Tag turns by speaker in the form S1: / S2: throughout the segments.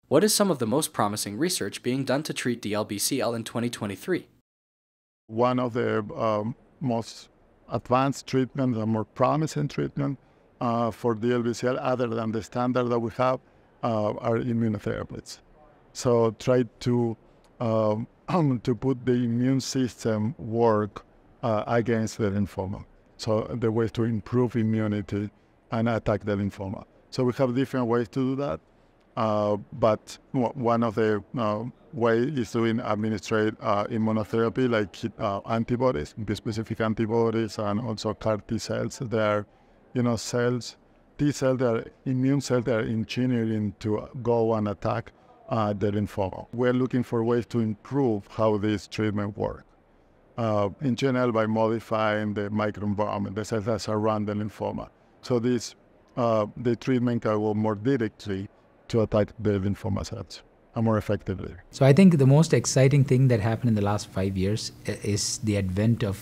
S1: What is some of the most promising research being done to treat DLBCL in 2023?
S2: One of the most advanced treatment, the more promising treatment for DLBCL, other than the standard that we have, are immunotherapies. So try to to put the immune system work against the lymphoma. So the way to improve immunity and attack the lymphoma. So we have different ways to do that. But one of the ways is to administrate immunotherapy, like antibodies, specific antibodies, and also CAR T cells. They are, cells, T cells, they are immune cells that are engineering to go and attack the lymphoma. We're looking for ways to improve how this treatment works. In general, by modifying the microenvironment, the cells that surround the lymphoma. So the treatment can go more directly to attack the lymphoma cells and more effectively.
S3: So I think the most exciting thing that happened in the last 5 years is the advent of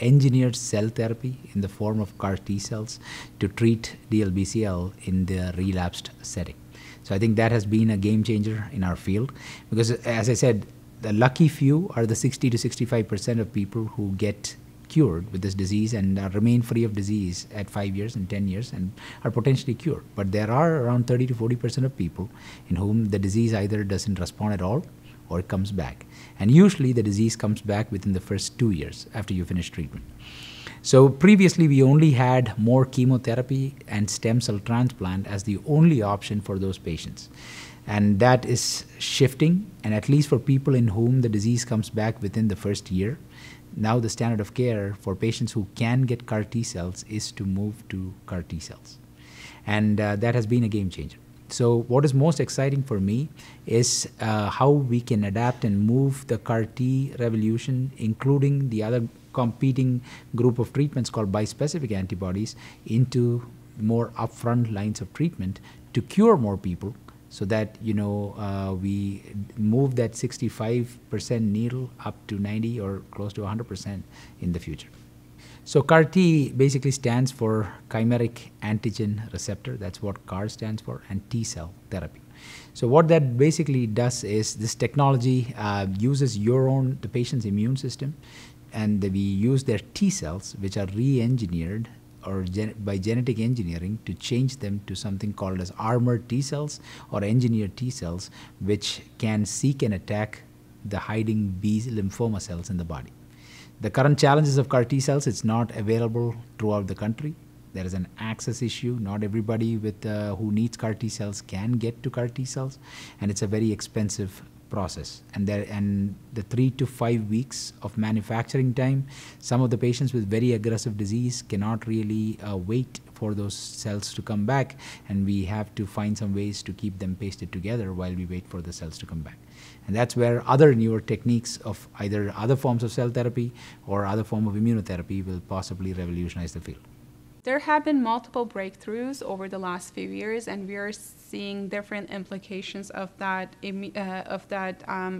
S3: engineered cell therapy in the form of CAR T cells to treat DLBCL in the relapsed setting. So I think that has been a game changer in our field because, as I said, the lucky few are the 60 to 65% of people who get cured with this disease and remain free of disease at 5 years and 10 years and are potentially cured. But there are around 30 to 40% of people in whom the disease either doesn't respond at all or it comes back. And usually the disease comes back within the first 2 years after you finish treatment. So previously we only had more chemotherapy and stem cell transplant as the only option for those patients. And that is shifting, and at least for people in whom the disease comes back within the first year, now the standard of care for patients who can get CAR T cells is to move to CAR T cells. And that has been a game changer. So what is most exciting for me is how we can adapt and move the CAR T revolution, including the other competing group of treatments called bispecific antibodies, into more upfront lines of treatment to cure more people, so that we move that 65% needle up to 90 or close to 100% in the future. So CAR T basically stands for chimeric antigen receptor. That's what CAR stands for, and T cell therapy. So what that basically does is this technology uses the patient's immune system, and we use their T cells, which are re-engineered or by genetic engineering, to change them to something called as armored T cells or engineered T cells, which can seek and attack the hiding B lymphoma cells in the body. The current challenges of CAR T cells, it's not available throughout the country. There is an access issue. Not everybody who needs CAR T cells can get to CAR T cells, and it's a very expensive process. And the 3 to 5 weeks of manufacturing time, some of the patients with very aggressive disease cannot really wait for those cells to come back, and we have to find some ways to keep them pasted together while we wait for the cells to come back. And that's where other newer techniques of either other forms of cell therapy or other form of immunotherapy will possibly revolutionize the field.
S4: There have been multiple breakthroughs over the last few years, and we are seeing different implications of that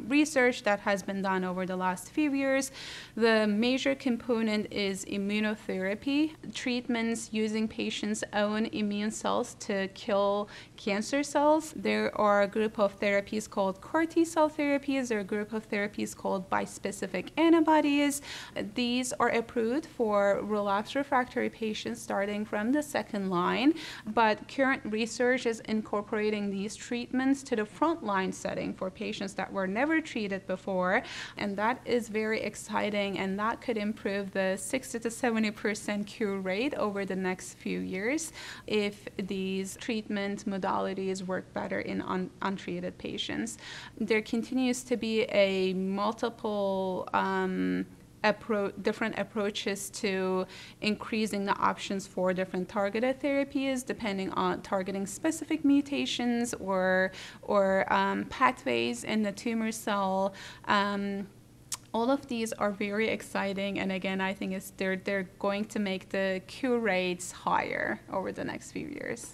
S4: research that has been done over the last few years. The major component is immunotherapy, treatments using patients' own immune cells to kill cancer cells. There are a group of therapies called CAR T cell therapies. There are a group of therapies called bispecific antibodies. These are approved for relapsed refractory patients starting from the second line, but current research is incorporating these treatments to the frontline setting for patients that were never treated before, and that is very exciting, and that could improve the 60 to 70% cure rate over the next few years if these treatment modalities work better in untreated patients. There continues to be a multiple different approaches to increasing the options for different targeted therapies, depending on targeting specific mutations or pathways in the tumor cell. All of these are very exciting, and again, I think they're going to make the cure rates higher over the next few years.